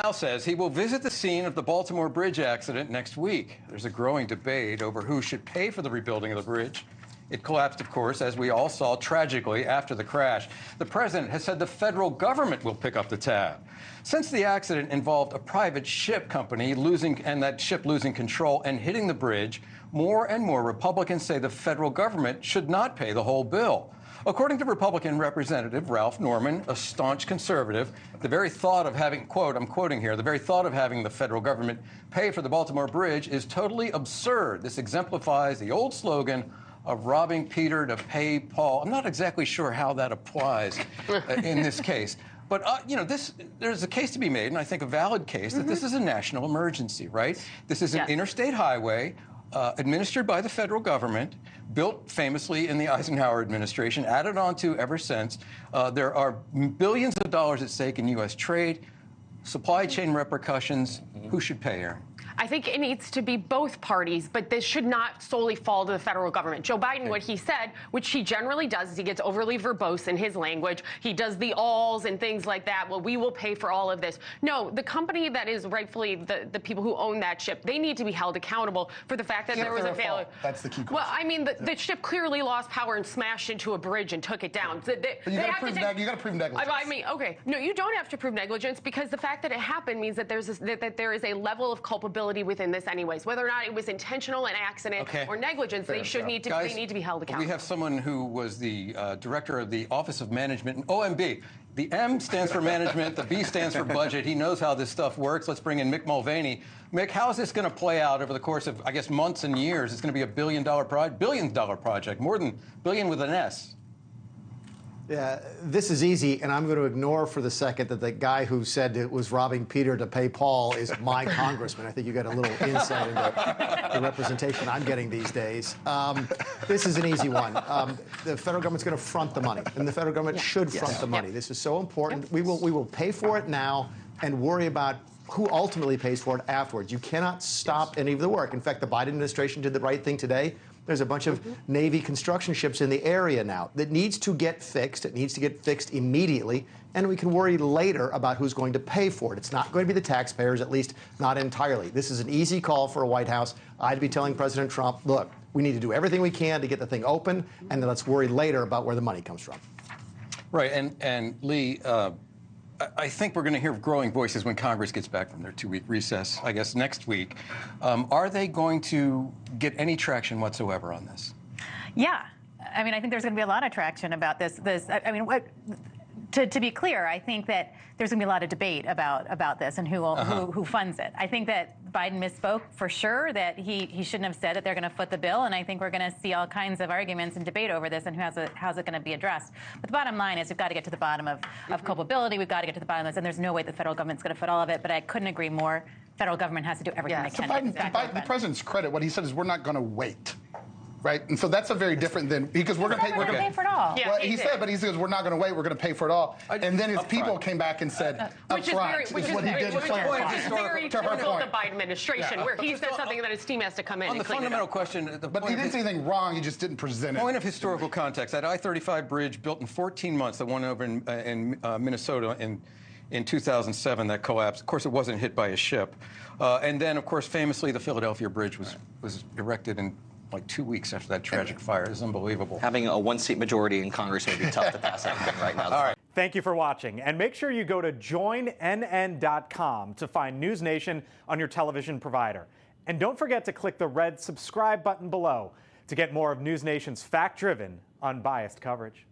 Al says he will visit the scene of the Baltimore bridge accident next week. There's a growing debate over who should pay for the rebuilding of the bridge. It collapsed, of course, as we all saw tragically after the crash. The president has said the federal government will pick up the tab. Since the accident involved a private ship company that ship losing control and hitting the bridge, more and more Republicans say the federal government should not pay the whole bill. According to Republican Representative Ralph Norman, a staunch conservative, the very thought of having, quote, I'm quoting here, the very thought of having the federal government pay for the Baltimore bridge is totally absurd. This exemplifies the old slogan of robbing Peter to pay Paul. I'm not exactly sure how that applies in this case. But, there's a case to be made, and I think a valid case, that this is a national emergency, right? This is an interstate highway administered by the federal government, built famously in the Eisenhower administration, added on to ever since. There are billions of dollars at stake in U.S. trade, supply chain repercussions. Who should pay, Aaron? I think it needs to be both parties, but this should not solely fall to the federal government. Joe Biden, what he said, which he generally does, is he gets overly verbose in his language. He does the alls and things like that. Well, we will pay for all of this. No, the company that is rightfully the people who own that ship, they need to be held accountable for the fact that there was a failure. That's the key question. Well, I mean, the ship clearly lost power and smashed into a bridge and took it down. So you got to prove negligence. I mean, okay. No, you don't have to prove negligence because the fact that it happened means that there is a level of culpability within this anyways. Whether or not it was intentional, an accident, or negligence, they need to be held accountable. We have someone who was the director of the Office of Management, OMB. The M stands for management, the B stands for budget. He knows how this stuff works. Let's bring in Mick Mulvaney. Mick, how is this going to play out over the course of, I guess, months and years? It's going to be a billion-dollar project, more than billion with an S. Yeah, this is easy, and I'm going to ignore for the second that the guy who said it was robbing Peter to pay Paul is my congressman. I think you got a little insight into the representation I'm getting these days. This is an easy one. The federal government's going to front the money, and the federal government should front the money. This is so important. We will pay for it now and worry about who ultimately pays for it afterwards. You cannot stop any of the work. In fact, the Biden administration did the right thing today. There's a bunch of Navy construction ships in the area now that needs to get fixed. It needs to get fixed immediately, and we can worry later about who's going to pay for it. It's not going to be the taxpayers, at least not entirely. This is an easy call for a White House. I'd be telling President Trump, look, we need to do everything we can to get the thing open, and then let's worry later about where the money comes from. Right, and Lee, I think we're going to hear growing voices when Congress gets back from their 2-week recess, I guess, next week. Are they going to get any traction whatsoever on this? Yeah. I mean, I think there's going to be a lot of traction about this. To be clear, I think that there's going to be a lot of debate about this and who funds it. I think that Biden misspoke for sure, that he shouldn't have said that they're going to foot the bill, and I think we're going to see all kinds of arguments and debate over this and how's it going to be addressed. But the bottom line is we've got to get to the bottom of culpability. We've got to get to the bottom of this, and there's no way the federal government's going to foot all of it, but I couldn't agree more. Federal government has to do everything they can. To the president's credit, what he said is we're not going to wait. Right, and so that's a very different than because we're going to pay for it all. Yeah, well, he said, but he says we're not going to wait. We're going to pay for it all. And then his people came back and said, which is very typical of the Biden administration, where he said something that his team has to come in. On the fundamental question, but he didn't say anything wrong. He just didn't present it. Point of historical context: that I-35 bridge built in 14 months, the one over in Minnesota in 2007 that collapsed. Of course, it wasn't hit by a ship, and then, of course, famously, the Philadelphia Bridge was erected in like 2 weeks after that tragic fire. It's unbelievable. Having a one-seat majority in Congress may be tough to pass anything right now. All right. Thank you for watching, and make sure you go to joinnn.com to find NewsNation on your television provider. And don't forget to click the red subscribe button below to get more of NewsNation's fact-driven, unbiased coverage.